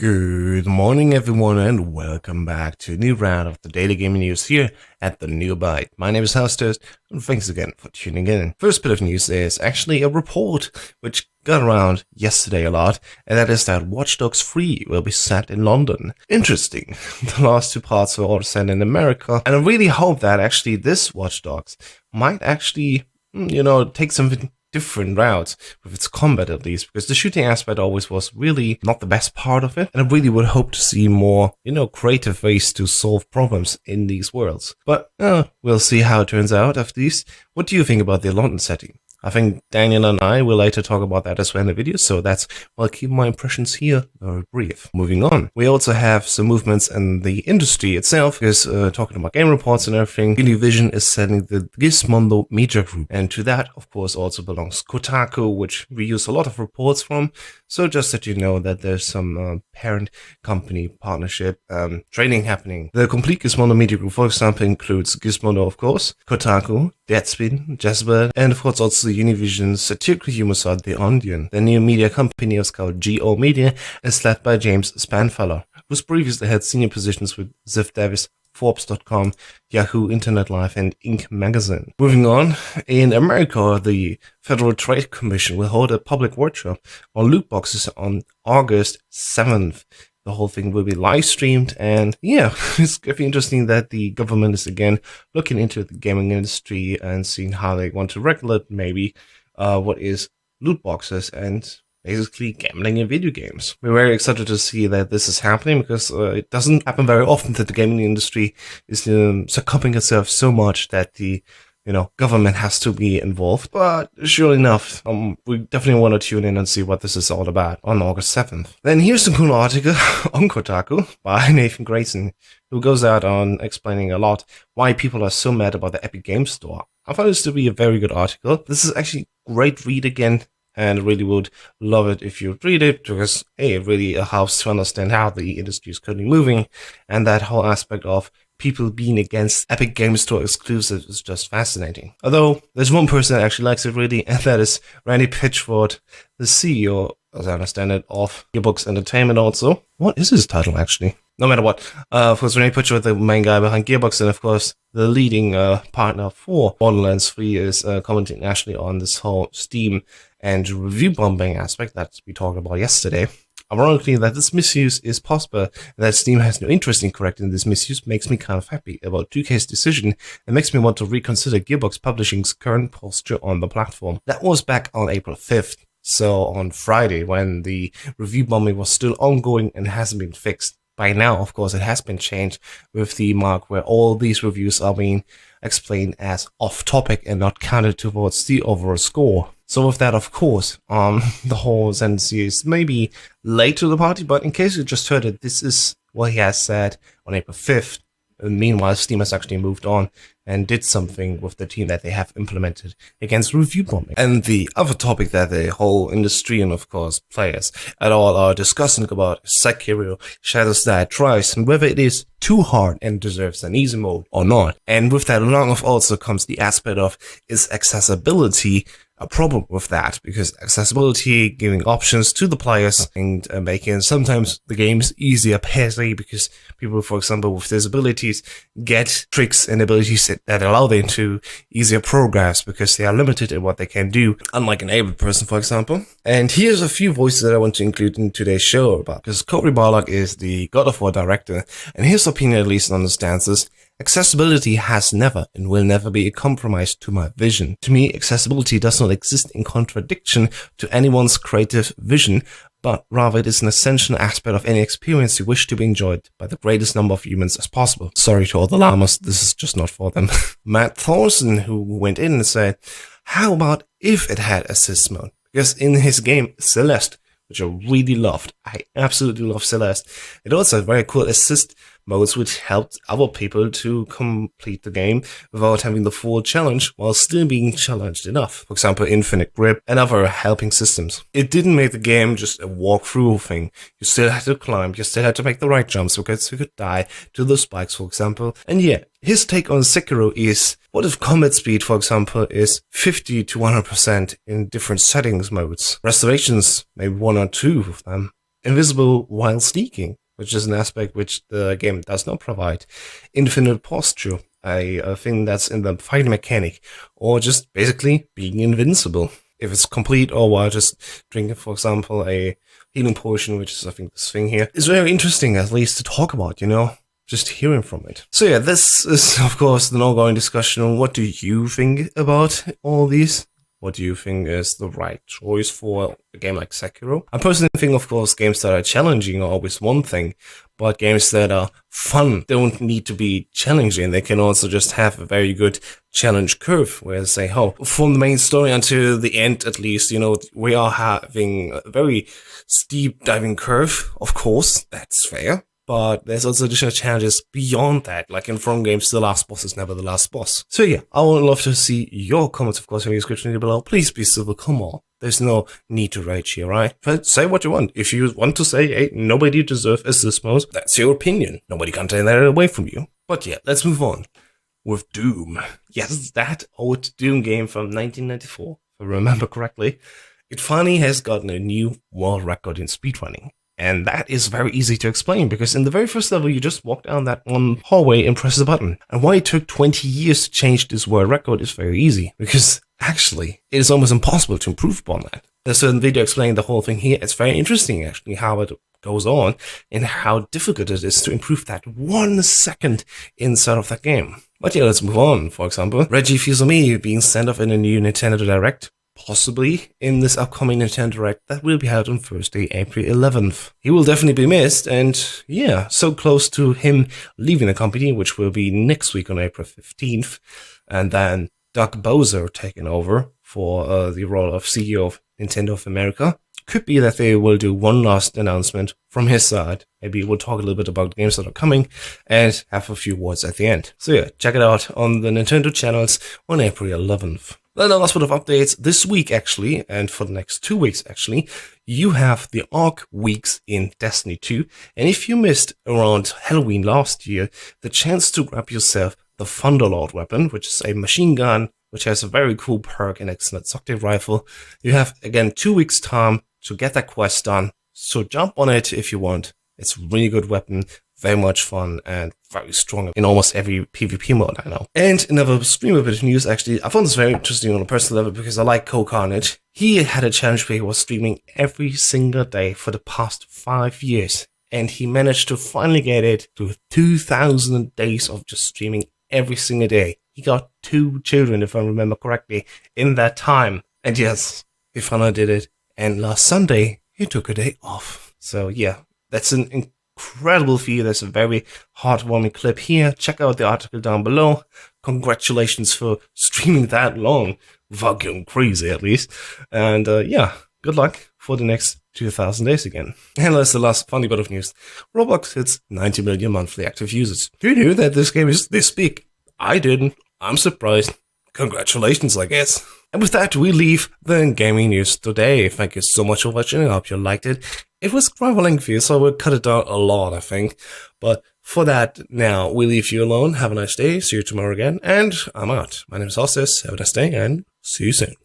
Good morning everyone and welcome back to a new round of the daily gaming news here at the New Bite. My name is MattDoesGames and thanks again for tuning in. First bit of news is actually a report which got around yesterday a lot, and that is that Watch Dogs 3 will be set in London. Interesting. The last two parts were all set in America, and I really hope that actually this Watch Dogs might actually, take something different routes with its combat at least, because the shooting aspect always was really not the best part of it, and I really would hope to see more, creative ways to solve problems in these worlds. But we'll see how it turns out after these. What do you think about the London setting? I think Daniel and I will later talk about that as well in the video, so that's why I'll keep my impressions here very brief. Moving on, we also have some movements in the industry itself, because talking about game reports and everything, Univision is setting the Gizmodo media group, and to that, of course, also belongs Kotaku, which we use a lot of reports from, so just that you know that there's some parent company partnership training happening. The complete Gizmodo media group, for example, includes Gizmodo, of course, Kotaku, Deadspin, Jezebel, and of course also Univision's satirical humor site, The Onion. The new media company is called GO Media and is led by James Spanfeller, who's previously had senior positions with Ziff Davis, Forbes.com, Yahoo, Internet Live, and Inc. magazine. Moving on, in America, the Federal Trade Commission will hold a public workshop on loot boxes on August 7th. The whole thing will be live streamed, and yeah, it's going to be interesting that the government is again looking into the gaming industry and seeing how they want to regulate maybe what is loot boxes and basically gambling in video games. We're very excited to see that this is happening, because it doesn't happen very often that the gaming industry is succumbing itself so much that the government has to be involved. But sure enough, we definitely want to tune in and see what this is all about on August 7th. Then here's a cool article on Kotaku by Nathan Grayson, who goes out on explaining a lot why people are so mad about the Epig Game Store. I found this to be a very good article. This is actually a great read again, and I really would love it if you would read it, because it really helps to understand how the industry is currently moving, and that whole aspect of people being against Epig Game Store exclusives is just fascinating. Although, there's one person that actually likes it really, and that is Randy Pitchford, the CEO, as I understand it, of Gearbox Entertainment also. What is his title, actually? No matter what. Of course, Randy Pitchford, the main guy behind Gearbox, and of course, the leading partner for Borderlands 3, is commenting actually on this whole Steam and review bombing aspect that we talked about yesterday. Ironically, that this misuse is possible, and that Steam has no interest in correcting this misuse, makes me kind of happy about 2K's decision, and makes me want to reconsider Gearbox Publishing's current posture on the platform. That was back on April 5th, so on Friday, when the review bombing was still ongoing and hasn't been fixed. By now, of course, it has been changed with the mark where all these reviews are being explained as off-topic and not counted towards the overall score. So with that, of course, the whole sentence is maybe late to the party, but in case you just heard it, this is what he has said on April 5th. And meanwhile, Steam has actually moved on and did something with the team that they have implemented against review bombing. And the other topic that the whole industry and, of course, players at all are discussing about is Sekiro Shadows Die Twice, and whether it is too hard and deserves an easy mode or not. And with that along of also comes the aspect of, is accessibility a problem with that? Because accessibility, giving options to the players and making sometimes the games easier per se, because people, for example, with disabilities get tricks and abilities that allow them to easier progress because they are limited in what they can do, unlike an able person, for example. And here's a few voices that I want to include in today's show about, because Cory Barlog is the God of War director, and his opinion at least understands this. Accessibility has never and will never be a compromise to my vision. To me, accessibility does not exist in contradiction to anyone's creative vision, but rather it is an essential aspect of any experience you wish to be enjoyed by the greatest number of humans as possible. Sorry to all the llamas, this is just not for them. Matt Thorson, who went in and said, how about if it had assist mode? Because in his game, Celeste, which I really loved, I absolutely love Celeste, it also had very cool assist modes which helped other people to complete the game without having the full challenge while still being challenged enough. For example, infinite grip and other helping systems. It didn't make the game just a walkthrough thing. You still had to climb, you still had to make the right jumps because you could die to the spikes, for example. And yeah, his take on Sekiro is, what if combat speed, for example, is 50 to 100% in different settings modes? Restorations, maybe 1 or 2 of them. invisible while sneaking, which is an aspect which the game does not provide. Infinite posture, a thing that's in the fighting mechanic, or just basically being invincible. If it's complete, or while just drinking, for example, a healing potion, which is, I think, this thing here, is very interesting, at least to talk about, you know? Just hearing from it. So yeah, this is, of course, an ongoing discussion on what do you think about all these? What do you think is the right choice for a game like Sekiro? I personally think, of course, games that are challenging are always one thing, but games that are fun don't need to be challenging. They can also just have a very good challenge curve, where say, oh, from the main story until the end, at least, you know, we are having a very steep diving curve. Of course, that's fair. But there's also additional challenges beyond that. Like in From games, the last boss is never the last boss. So yeah, I would love to see your comments, of course, in the description below. Please be civil, come on. There's no need to rage here, right? But say what you want. If you want to say, hey, nobody deserves assist mode, that's your opinion. Nobody can take that away from you. But yeah, let's move on with Doom. Yes, that old Doom game from 1994, if I remember correctly. It finally has gotten a new world record in speedrunning. And that is very easy to explain, because in the very first level, you just walk down that one hallway and press the button. And why it took 20 years to change this world record is very easy, because actually, it is almost impossible to improve upon that. There's a certain video explaining the whole thing here. It's very interesting, actually, how it goes on and how difficult it is to improve that 1 second inside of that game. But yeah, let's move on. For example, Reggie Fils-Aimé being sent off in a new Nintendo Direct. Possibly in this upcoming Nintendo Direct that will be held on Thursday, April 11th. He will definitely be missed, and yeah, so close to him leaving the company, which will be next week on April 15th, and then Doug Bowser taking over for the role of CEO of Nintendo of America. Could be that they will do one last announcement from his side. Maybe we'll talk a little bit about the games that are coming and have a few words at the end. So yeah, check it out on the Nintendo channels on April 11th. Then the last bit of updates this week, actually, and for the next 2 weeks, actually, you have the ARC weeks in Destiny 2. And if you missed around Halloween last year, the chance to grab yourself the Thunderlord weapon, which is a machine gun, which has a very cool perk and excellent subject rifle. You have, again, 2 weeks time to get that quest done. So jump on it if you want. It's a really good weapon. Very much fun and very strong in almost every PvP mode I know. And another streamer bit of news, actually, I found this very interesting on a personal level because I like CohhCarnage. He had a challenge where he was streaming every single day for the past 5 years. And he managed to finally get it to 2,000 days of just streaming every single day. He got 2 children, if I remember correctly, in that time. And yes, he finally did it. And last Sunday, he took a day off. So yeah, that's an incredible feat. There's a very heartwarming clip here. Check out the article down below. Congratulations for streaming that long, without going crazy at least. And yeah, good luck for the next 2,000 days again. And that's the last funny bit of news. Roblox hits 90 million monthly active users. Do you know that this game is this big? I didn't. I'm surprised. Congratulations, I guess. And with that, we leave the gaming news today. Thank you so much for watching. I hope you liked it. It was quite lengthy, so I will cut it down a lot, I think. But for that, now, we leave you alone. Have a nice day. See you tomorrow again. And I'm out. My name is Ostis. Have a nice day, and see you soon.